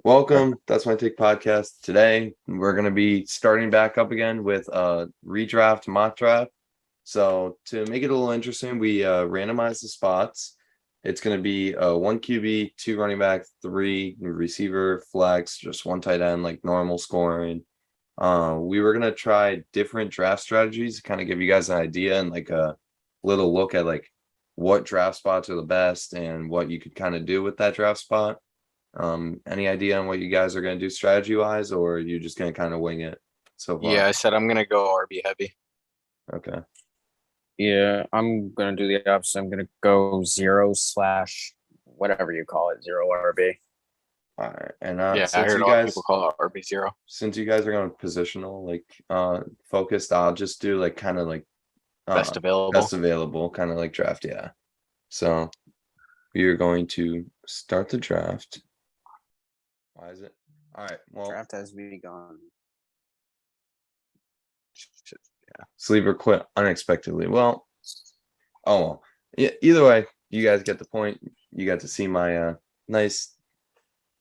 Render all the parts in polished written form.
Welcome. That's my take podcast. Today we're gonna be starting back up again with redraft mock draft. So to make it a little interesting, we randomize the spots. It's gonna be one QB, two running back, three receiver, flex, just one tight end, like normal scoring. We were gonna try different draft strategies to kind of give you guys an idea and like a little look at like what draft spots are the best and what you could kind of do with that draft spot. Any idea on what you guys are going to do strategy wise, or are you just going to kind of wing it so Yeah, far? I said I'm gonna go RB heavy. Okay. Yeah, I'm gonna do the opposite. I'm gonna go zero slash whatever you call it, zero RB. All right. And Yeah, I since heard you a lot of people guys call it RB0. are going positional like focused, I'll just do like kind of like Best best available. available, kind of like draft, yeah. So we are going to start the draft. Why is it? All right. Well, Draft has begun. sleeper quit unexpectedly. Well, oh well. Yeah, either way, you guys get the point. You got to see my nice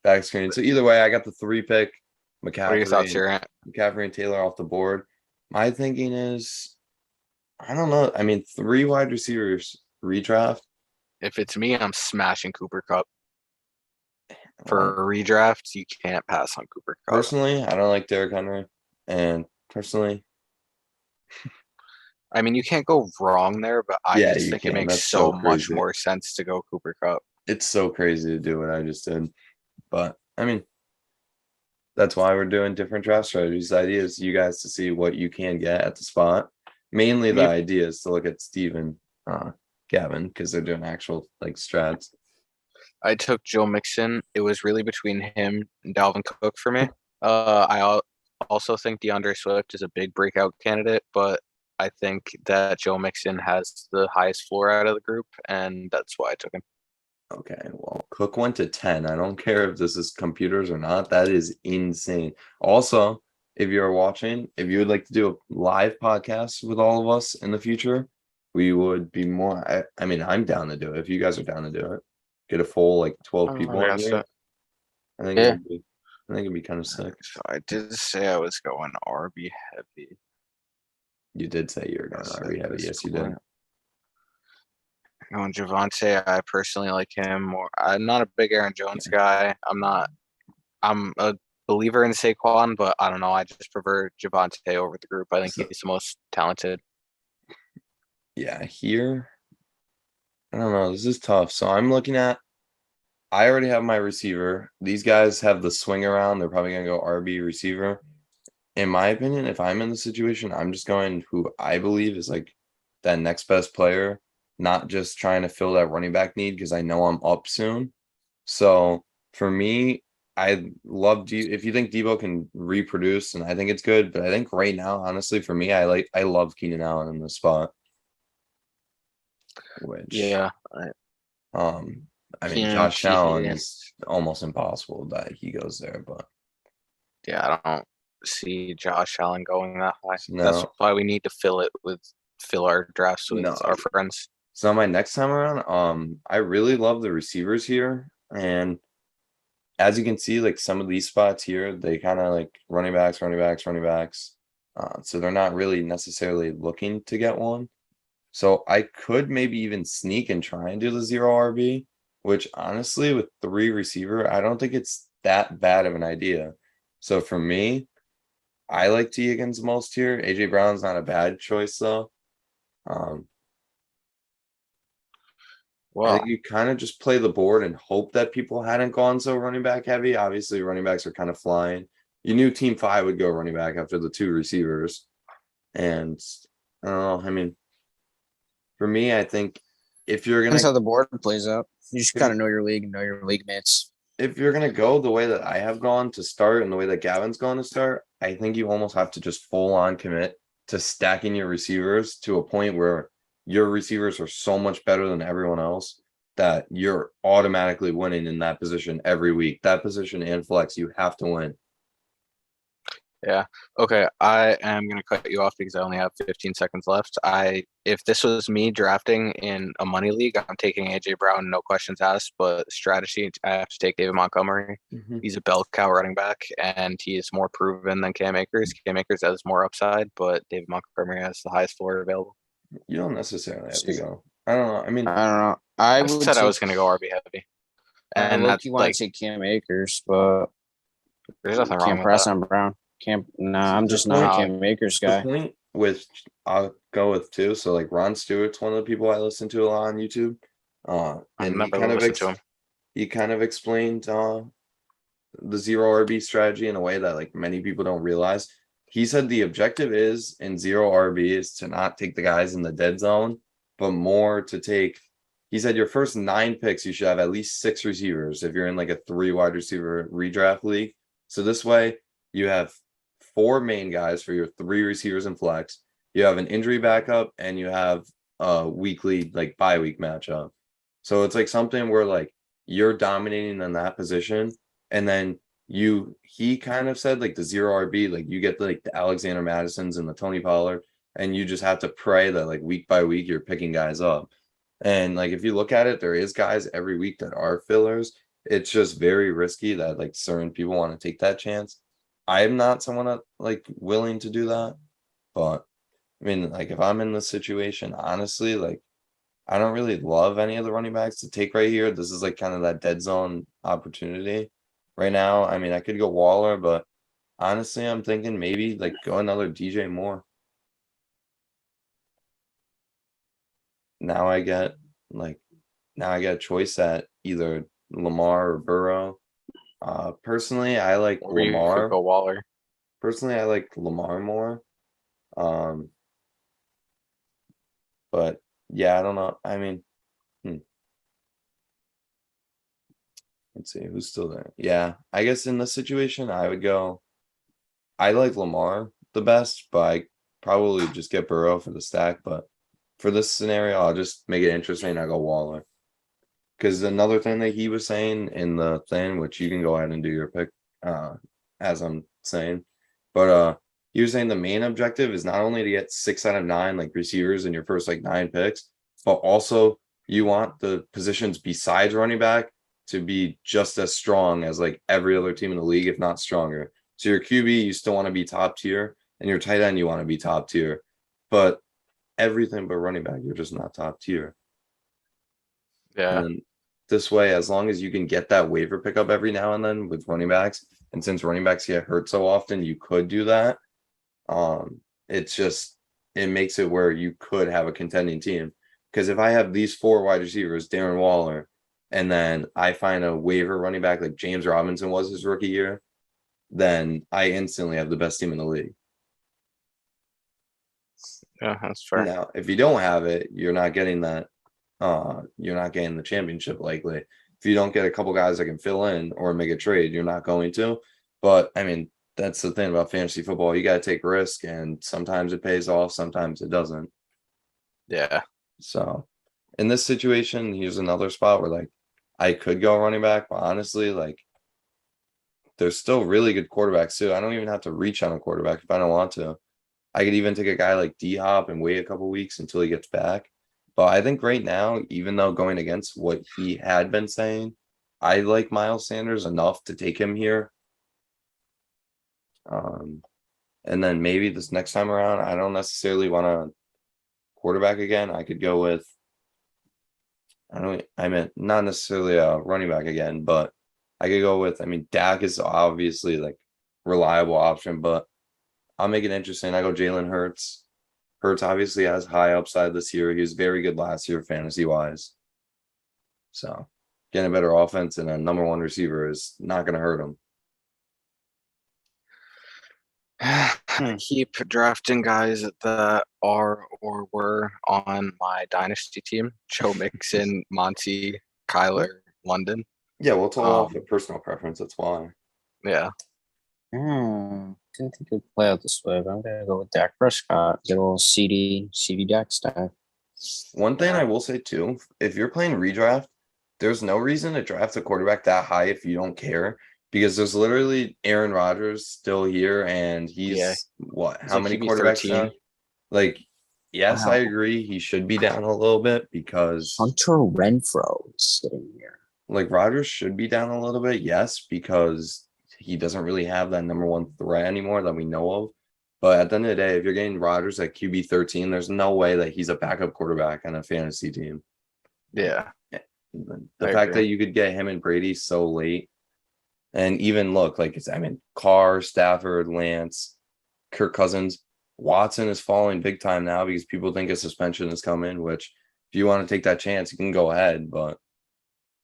back screen. So either way, I got the three pick What are your thoughts here, Ant? McCaffrey and Taylor off the board. My thinking is, I don't know. I mean, three wide receivers redraft. If it's me, I'm smashing Cooper Cup. Well, For redrafts, you can't pass on Cooper Cup. personally, I don't like Derrick Henry, and personally, I mean, you can't go wrong there, but I yeah, just you think it can. makes That's so so much crazy. more sense to go Cooper Cup. It's so crazy to do what I just did, but I mean, that's why we're doing different draft strategies. The idea is you guys to see what you can get at the spot. Mainly the Me- idea is to look at Steven, Gavin, because they're doing actual like strats. I took Joe Mixon. It was really between him and Dalvin Cook for me. Also think DeAndre Swift is a big breakout candidate, but I think that Joe Mixon has the highest floor out of the group, and that's why I took him. Okay, well, Cook went to 10. I don't care if this is computers or not. That is insane. Also, if you're watching, if you would like to do a live podcast with all of us in the future, we would be more. I mean, I'm down to do it if you guys are down to do it. Get a full like 12 I'm people in against here. it. I think it Yeah. would be. I think it'd be kind of sick. So I did say I was going RB heavy. You did say you were going to RB heavy. Yes, you did. Going Javante, I personally like him more. I'm not a big Aaron Jones guy. I'm a believer in Saquon, but I don't know. I just prefer Javante over the group. I think So- he's the most talented. Yeah, here. I don't know. This is tough. So I'm looking at. I already have my receiver. These guys have the swing around. They're probably gonna go RB receiver. In my opinion, if I'm in the situation, I'm just going who I believe is like that next best player, not just trying to fill that running back need because I know I'm up soon. So for me, I love if you think Debo can reproduce, and I think it's good, but I think right now, honestly, for me, I love Keenan Allen in this spot. Which Yeah, I mean, Keenan, Josh Allen yeah, is almost impossible that he goes there, but I don't see Josh Allen going that high. That's no, why we need to fill our drafts with no. our friends. So my next time around, I really love the receivers here, and as you can see, like some of these spots here, they kind of like running backs, running backs, running backs. So they're not really necessarily looking to get one. So I could maybe even sneak and try and do the zero RB, which honestly, with three receiver, I don't think it's that bad of an idea. So for me, I like T Higgins most here. AJ Brown's not a bad choice though. Um, I Well, think you kind of just play the board and hope that people hadn't gone so running back heavy. Obviously, running backs are kind of flying. You knew Team Five would go running back after the two receivers, and I don't know. I mean, for me, I think if you're That's gonna how the board plays out. You just if kind of know your league and know your league mates. if you're gonna go the way that I have gone to start and the way that Gavin's going to start, I think you almost have to just full on commit to stacking your receivers to a point where your receivers are so much better than everyone else that you're automatically winning in that position every week. That position and flex, you have to win. Okay, I am gonna cut you off because I only have 15 seconds left. If this was me drafting in a money league, I'm taking AJ Brown, no questions asked. But strategy, I have to take David Montgomery. Mhm. He's a bell cow running back, and he is more proven than Cam Akers. Cam Akers has more upside, but David Montgomery has the highest floor available. You don't necessarily have to See, go. I don't know. I mean, I don't know. I I would said I take. was gonna go RB heavy, I and low that's key want like to take Cam Akers, but there's nothing wrong can't with press that. on Brown. Can't. Nah, I'm the just not a point, Uh, Cam Akers the guy. point with I'll go with two. So like Ron Stewart's one of the people I listen to a lot on YouTube. I've And never listened to him. he kind of explained the zero RB strategy in a way that like many people don't realize. He said the objective is in zero RB is to not take the guys in the dead zone, but more to take. He said your first 9 picks, you should have at least 6 receivers if you're in like a 3 wide receiver redraft league. So this way you have 4 main guys for your 3 receivers and flex. You have an injury backup and you have a weekly like bye week matchup. So it's like something where like you're dominating in that position, and then he kind of said like the zero RB, like you get like the Alexander Madisons and the Tony Pollard, and you just have to pray that like week by week you're picking guys up. And like if you look at it, there is guys every week that are fillers. It's just very risky that like certain people want to take that chance. I am not someone that like willing to do that, but I mean, like if I'm in this situation, honestly, like I don't really love any of the running backs to take right here. This is like kind of that dead zone opportunity right now. I mean, I could go Waller, but honestly, I'm thinking maybe like go another DJ Moore. Now I get like now I get a choice at either Lamar or Burrow. Personally, I like Or you could Lamar. go Waller. Personally, I like Lamar more. Um, but yeah, I don't know. I mean, let's see who's still there. Yeah, I guess in this situation, I would go. I like Lamar the best, but I probably just get Burrow for the stack. But for this scenario, I'll just make it interesting. I go Waller. Because another thing that he was saying in the thing, which you can go ahead and do your pick, as I'm saying, but he was saying the main objective is not only to get 6 out of 9 like receivers in your first like 9 picks, but also you want the positions besides running back to be just as strong as like every other team in the league, if not stronger. So your QB, you still want to be top tier, and your tight end, you want to be top tier, but everything but running back, you're just not top tier. Yeah. And this way, as long as you can get that waiver pickup every now and then with running backs, and since running backs get hurt so often, you could do that. It's just it makes it where you could have a contending team. Because if I have these 4 wide receivers, Darren Waller, and then I find a waiver running back like James Robinson was his rookie year, then I instantly have the best team in the league. Yeah, that's fair. Now, if you don't have it, you're not getting that. You're not getting the championship likely. If you don't get a couple guys that can fill in or make a trade, you're not going to. But I mean, that's the thing about fantasy football. You got to take risk, and sometimes it pays off, sometimes it doesn't. Yeah. So, in this situation, here's another spot where like I could go running back, but honestly, like there's still really good quarterbacks too. I don't even have to reach on a quarterback if I don't want to. I could even take a guy like D Hop and wait a couple weeks until he gets back. But I think right now, even though going against what he had been saying, I like Miles Sanders enough to take him here. And then maybe this next time around, I don't necessarily want to quarterback again. I could go with I meant not necessarily a running back again, but I could go with, I mean, Dak is obviously like reliable option, but I'll make it interesting. I go Jalen Hurts. Hurts obviously has high upside this year. He was very good last year fantasy wise. So getting a better offense and a number 1 receiver is not going to hurt him. I keep drafting guys that are or were on my dynasty team. Joe Mixon, Monty, Kyler, London. Yeah, we'll talk off Um, of personal preference. That's why. Yeah. Didn't think it would play out this way, but I'm gonna go with Dak Prescott. Get a little CD Dak stack. One thing I will say too, if you're playing redraft, there's no reason to draft a quarterback that high if you don't care, Because there's literally Aaron Rodgers still here, and he's Yeah. what? He's How like many QB quarterbacks 13. down? Like, yes, I Wow. agree. He should be down a little bit because Hunter Renfro is sitting here. like Rodgers should be down a little bit, yes, because he doesn't really have that number one threat anymore that we know of. But at the end of the day, if you're getting Rodgers at QB 13, there's no way that he's a backup quarterback on a fantasy team. Yeah. The I fact agree. that you could get him and Brady so late, and even look like Carr, Stafford, Lance, Kirk Cousins, Watson is falling big time now because people think a suspension is coming. Which, if you want to take that chance, you can go ahead. But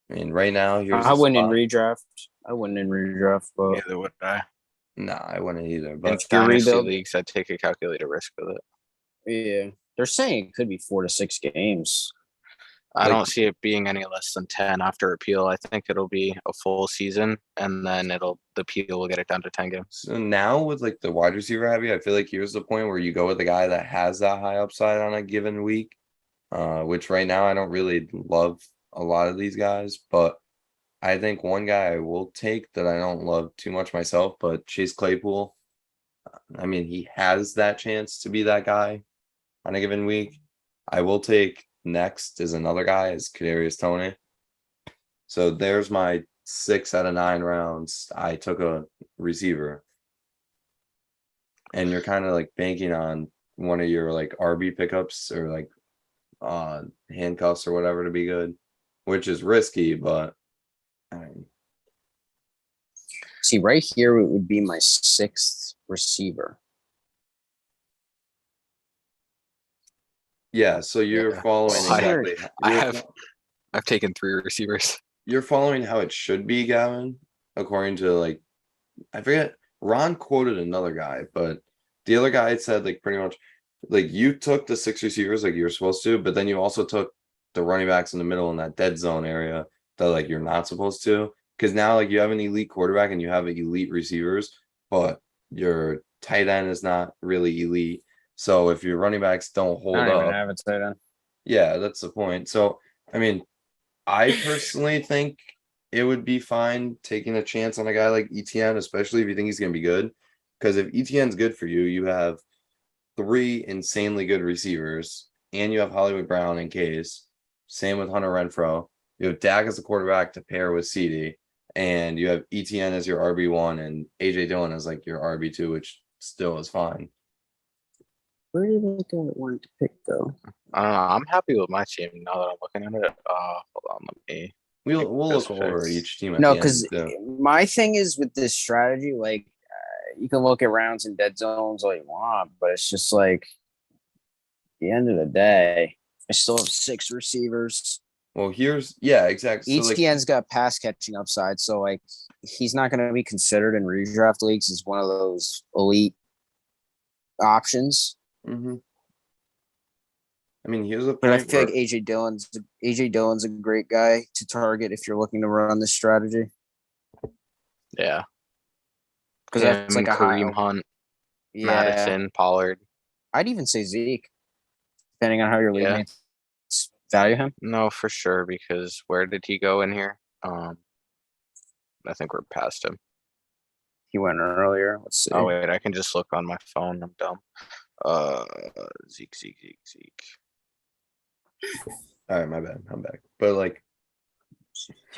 I mean, right now, here's I the wouldn't in spot. redraft. I wouldn't in redraft, but Neither would I. Nah, I wouldn't either. In But you're dynasty rebuilding- leagues, I'd take a calculated risk with it. yeah, they're saying it could be 4 to 6 games. I Like- don't see it being any less than 10 after appeal. I think it'll be a full season, and then the appeal will get it down to 10 games. so now with like the wide receiver heavy, I feel like here's the point where you go with the guy that has that high upside on a given week. Which right now I don't really love a lot of these guys, but I think one guy I will take that I don't love too much myself, but Chase Claypool. I mean, he has that chance to be that guy on a given week. I will take next is another guy is Kadarius Toney. So there's my 6 out of 9 rounds. I took a receiver. And you're kind of like banking on one of your like RB pickups or like handcuffs or whatever to be good, which is risky, but I mean, See, right here it would be my 6th receiver. yeah, so you're Yeah. following Well, exactly. I've taken 3 receivers. You're following how it should be, Gavin, according to like I forget. Ron quoted another guy, but the other guy said like pretty much like you took the 6 receivers like you're supposed to, but then you also took the running backs in the middle in that dead zone area that like you're not supposed to. Because now like you have an elite quarterback and you have elite receivers, but your tight end is not really elite. So if your running backs don't hold I don't even up, have a tight end. yeah, that's the point. So I mean, I personally think it would be fine taking a chance on a guy like ETN, especially if you think he's going to be good. Because if ETN's good for you, you have 3 insanely good receivers, and you have Hollywood Brown in case. Same with Hunter Renfro. You have Dak as a quarterback to pair with CD, and you have ETN as your RB1 and AJ Dillon as like your RB2, which still is fine. Where did I go? Want to pick though? I don't know. I'm happy with my team now that I'm looking at it. Hold on, let me. We'll Just look over fix. each team. At No, the end, because too. my thing is with this strategy, like you can look at rounds and dead zones all you want, but it's just like at the end of the day, I still have 6 receivers. Well, yeah, exactly. So, like, ETN's got pass catching upside, so like he's not going to be considered in redraft leagues as one of those elite options. mhm. I mean, here's a But I point feel where like AJ Dillon's a great guy to target if you're looking to run this strategy Yeah. because that's like a Kareem high. Hunt, Yeah, Madison, Pollard. I'd even say Zeke, depending on how your league Yeah. mates value him. No, for sure. Because where did he go in here? I think we're past him. He went earlier. Let's see. Oh wait, I can just look on my phone. I'm dumb. Zeke. all right, my bad. I'm back. But like,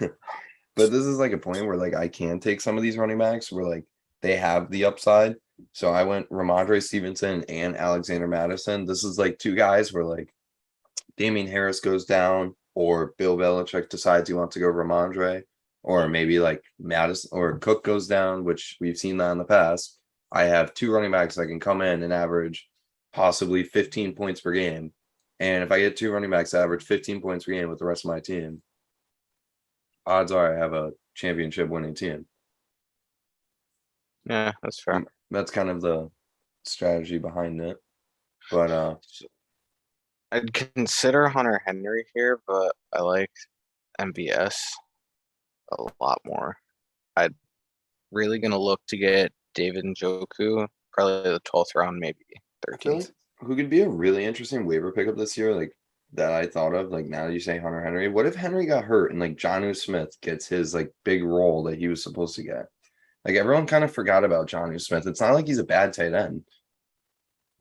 but this is like a point where like I can take some of these running backs where like they have the upside. So I went Ramondre Stevenson and Alexander Madison. This is like 2 guys where like Damian Harris goes down, or Bill Belichick decides he wants to go Ramondre, or maybe like Madison or Cook goes down, which we've seen that in the past. I have 2 running backs that can come in and average possibly 15 points per game. And if I get 2 running backs that average 15 points per game with the rest of my team, odds are I have a championship winning team. Yeah, that's fair. That's kind of the strategy behind it. But I'd consider Hunter Henry here, but I like MVS a lot more. I'd really gonna look to get David Njoku, probably the 12th round, maybe I feel 13th. like who could be a really interesting waiver pickup this year, like that I thought of, like now that you say Hunter Henry. What if Henry got hurt and like Jonnu Smith gets his like big role that he was supposed to get? Like everyone kind of forgot about Johnny Smith. It's not like he's a bad tight end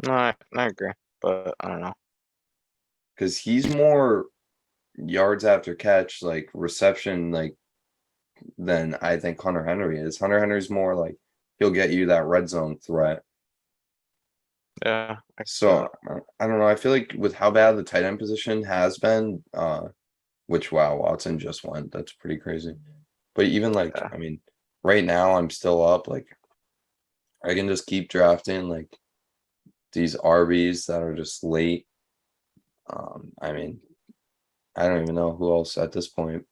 No, I agree, but I don't know. because he's more yards after catch, like reception, like than I think Hunter Henry is. Hunter Henry's more like he'll get you that red zone threat. Yeah. So I don't know. I feel like with how bad the tight end position has been, which wow, Watson just went. That's pretty crazy. But even like, Yeah. I mean, right now I'm still up. Like I can just keep drafting like these RBs that are just late. I mean, I don't even know who else at this point.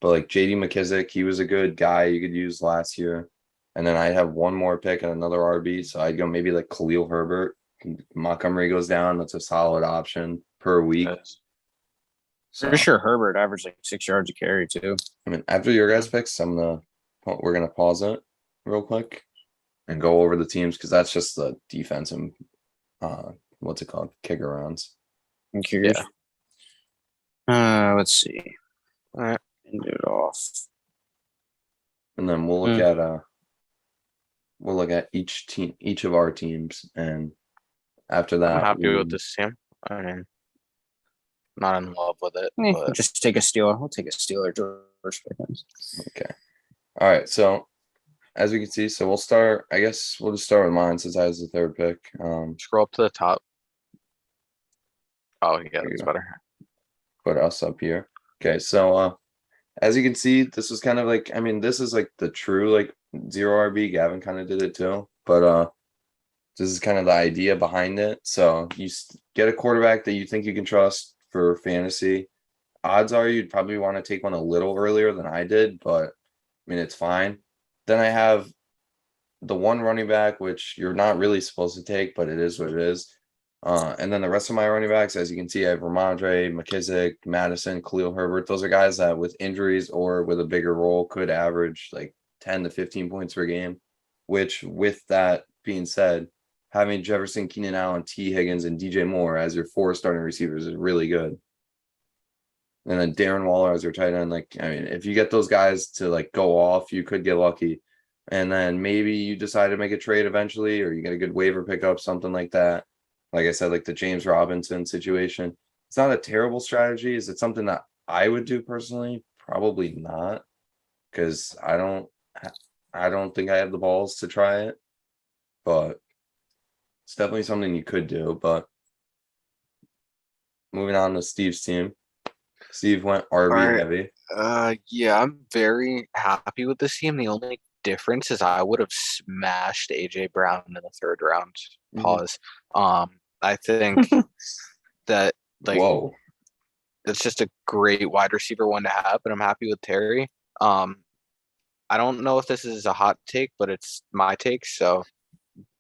But like JD McKissick, he was a good guy you could use last year. And then I have one more pick and another RB. So I'd go maybe like Khalil Herbert. Montgomery goes down. That's a solid option per week. Yes. So Pretty sure Herbert averaged like 6 yards a carry too. I mean, after your guys' picks, we're gonna pause it real quick and go over the teams because that's just the defense and what's it called? Kicker rounds. I'm curious. Let's see. All right. End it off. And then we'll look at each of our teams, and after that, I'm happy with this team. I mean, not in love with it, We'll but just take a Steeler. We'll take a Steeler. George Pickens. Okay. All right. So as we can see, so we'll start. I guess we'll just start with mine since I was the third pick. scroll up to the top. Oh, yeah, There you that's go. better. Put us up here. Okay. So as you can see, this was kind of like, I mean, this is like the true like zero RB. Gavin kind of did it too, but this is kind of the idea behind it. So you get a quarterback that you think you can trust for fantasy. Odds are you'd probably want to take one a little earlier than I did, but I mean, it's fine. Then I have the one running back, which you're not really supposed to take, but it is what it is. And then the rest of my running backs, as you can see, I have Ramondre, McKissick, Madison, Khalil Herbert. Those are guys that with injuries or with a bigger role could average like 10 to 15 points per game, which with that being said, having Jefferson, Keenan Allen, T. Higgins, and DJ Moore as your 4 starting receivers is really good. And then Darren Waller as your tight end. Like, I mean, if you get those guys to like go off, you could get lucky. And then maybe you decide to make a trade eventually, or you get a good waiver pickup, something like that. Like I said, like the James Robinson situation. It's not a terrible strategy. Is it something that I would do personally? Probably not, because I don't think I have the balls to try it. But it's definitely something you could do. But moving on to Steve's team. Steve went RB Alright. heavy. Yeah, I'm very happy with this team. The only difference is I would have smashed AJ Brown in the 3rd round. Mhm. Pause. I think that like Whoa. it's just a great wide receiver one to have, but I'm happy with Terry. I don't know if this is a hot take, but it's my take. So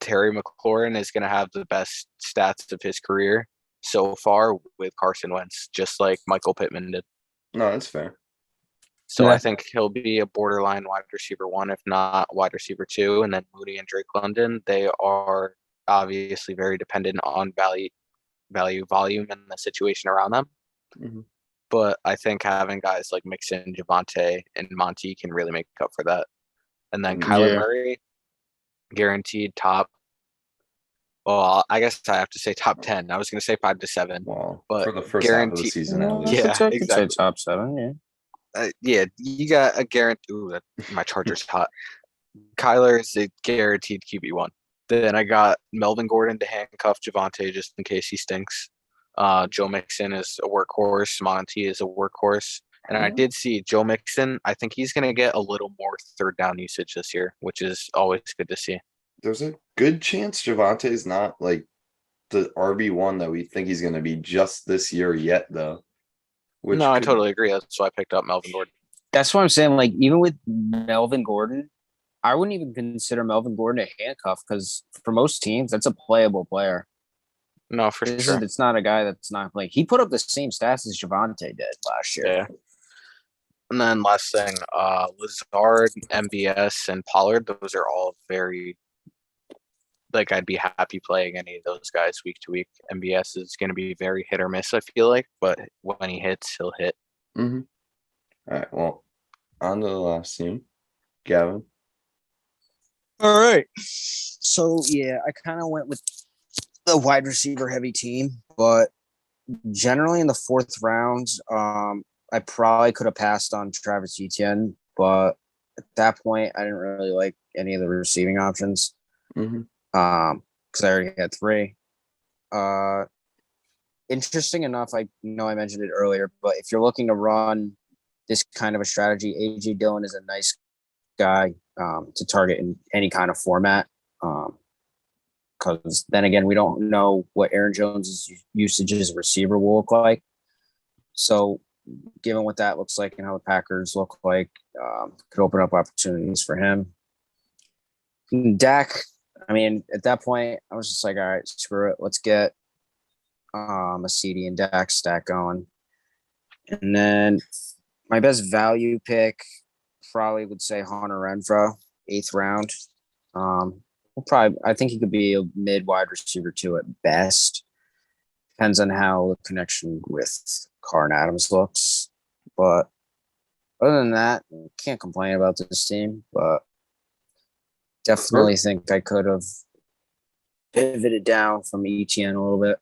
Terry McLaurin is going to have the best stats of his career so far with Carson Wentz, just like Michael Pittman did. No, that's fair. So Yeah. I think he'll be a borderline wide receiver 1, if not wide receiver 2. And then Moody and Drake London, they are obviously very dependent on volume, and the situation around them. Mhm. But I think having guys like Mixon, Javante, and Monty can really make up for that. And then Kyler Yeah. Murray, guaranteed top. Well, I guess I have to say top 10. I was going to say 5 to 7. Well, But for the first half of the guarantee- season at I least. could Yeah, say- I could say exactly. top 7. Yeah. Yeah, you got a guarantee. Ooh, my charger's hot. Kyler is a guaranteed QB1. Then I got Melvin Gordon to handcuff Javante just in case he stinks. Joe Mixon is a workhorse. Monty is a workhorse. And I did see Joe Mixon. I think he's going to get a little more 3rd down usage this year, which is always good to see. There's a good chance Javante's not like the RB1 that we think he's going to be just this year yet, though. Which No, I could- totally agree. That's why I picked up Melvin Gordon. That's what I'm saying. Like, even with Melvin Gordon, I wouldn't even consider Melvin Gordon a handcuff because for most teams, that's a playable player. No, for sure. It's not a guy that's not playing. He put up the same stats as Javante did last year. Yeah. And then last thing, Lazard, MBS, and Pollard, those are all very, like, I'd be happy playing any of those guys week to week. MBS is going to be very hit or miss, I feel like, but when he hits, he'll hit. Mhm. All right. Well, on to the last team. Gavin. All right. So yeah, I kind of went with the wide receiver heavy team, but generally in the fourth round, I probably could have passed on Travis Etienne, but at that point, I didn't really like any of the receiving options. Hmm. Because I already had three. Uh, Interesting enough, I know I mentioned it earlier, but if you're looking to run this kind of a strategy, AJ Dillon is a nice guy to target in any kind of format. Because then again, we don't know what Aaron Jones's usage as a receiver will look like. So, given what that looks like and how the Packers look like, could open up opportunities for him. Dak, I mean, at that point, I was just like, all right, screw it. Let's get a CD and Dak stack going. And then my best value pick probably would say Hunter Renfro, 8th round. I think he could be a mid wide receiver too at best. Depends on how the connection with Carr and Adams looks. But other than that, can't complain about this team. But definitely think I could have pivoted down from ETN a little bit.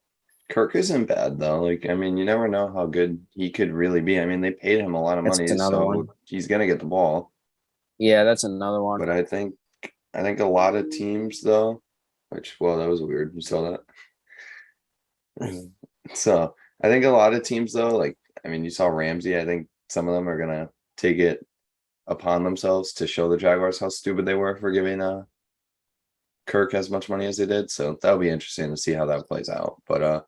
Kirk isn't bad though. Like, I mean, you never know how good he could really be. I mean, they paid him a lot of That's money, another so one. he's gonna get the ball. Yeah, that's another one. But I think a lot of teams though, which well, that was weird. You saw that. So I think a lot of teams though, like I mean, you saw Ramsey. I think some of them are gonna take it upon themselves to show the Jaguars how stupid they were for giving Kirk as much money as they did. So that'll be interesting to see how that plays out. But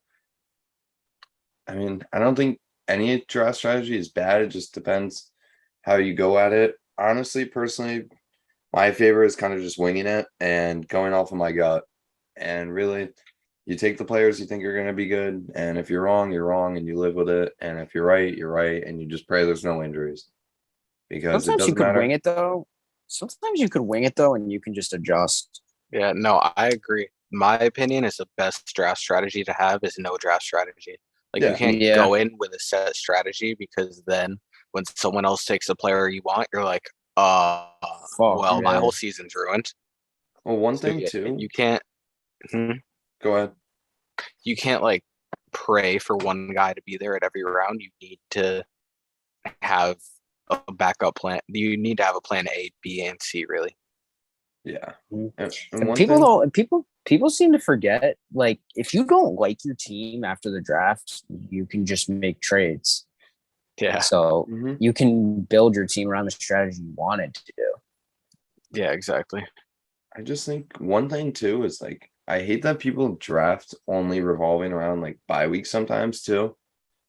I mean, I don't think any draft strategy is bad. It just depends how you go at it. Honestly, personally, my favorite is kind of just winging it and going off of my gut. And really, you take the players you think are going to be good. And if you're wrong, and you live with it. And if you're right, and you just pray there's no injuries because it Sometimes you doesn't could matter. wing it though. Sometimes you could wing it though, and you can just adjust. Yeah, no, I agree. My opinion is the best draft strategy to have is no draft strategy. Like you Yeah. can't Yeah. go in with a set strategy because then when someone else takes the player you want, you're like, well, my Yeah. whole season's ruined. Well, one So thing yeah, too. you can't Go ahead. you can't like pray for one guy to be there at every round. You need to have a backup plan. You need to have a plan A, B, and C really. Yeah. Mhm. And And one people thing, don't. People seem to forget. Like, if you don't like your team after the draft, you can just make trades. Yeah. So Mhm. you can build your team around the strategy you wanted to do. Yeah, exactly. I just think one thing too is like I hate that people draft only revolving around like bye week sometimes too,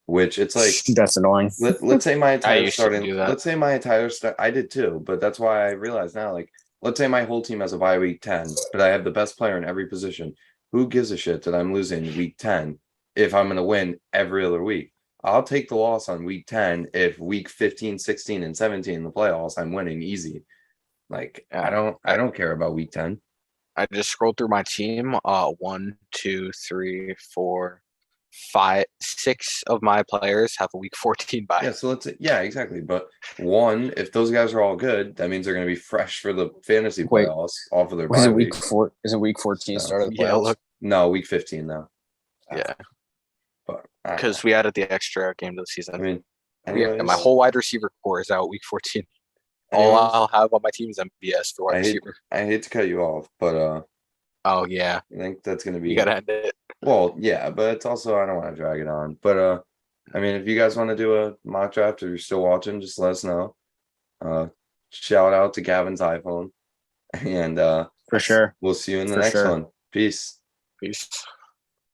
which it's like That's annoying. let's say my I entire used to starting do that. let's say my entire start I did too, but that's why I realize now like let's say my whole team has a bye week 10, but I have the best player in every position. Who gives a shit that I'm losing week 10 if I'm going to win every other week? I'll take the loss on week 10 if week 15, 16 and 17 in the playoffs I'm winning easy. Like I Yeah. don't care about week 10. I just scrolled through my team. 1, 2, 3, 4, 5, 6 of my players have a week 14 bye. Yeah, so yeah, exactly. But one, if those guys are all good, that means they're going to be fresh for the fantasy Wait, playoffs off of their Was bye it week week. 4? Is it week 14 So, start of the Yeah, playoffs? look, No, week 15 though. yeah, But I don't because know. we added the extra game to the I season. mean, Yeah, anyways, my whole wide receiver core is out week 14. All anyways, I'll have on my team is MVS for wide receiver. I hate to cut you off, but Oh yeah, I think that's going to be you gotta end it. well, yeah, but it's also I don't want to drag it on. But I mean, if you guys want to do a mock draft or you're still watching, just let us know. Shout out to Gavin's iPhone, and For sure. we'll see you in the For next sure. one. Peace. Peace.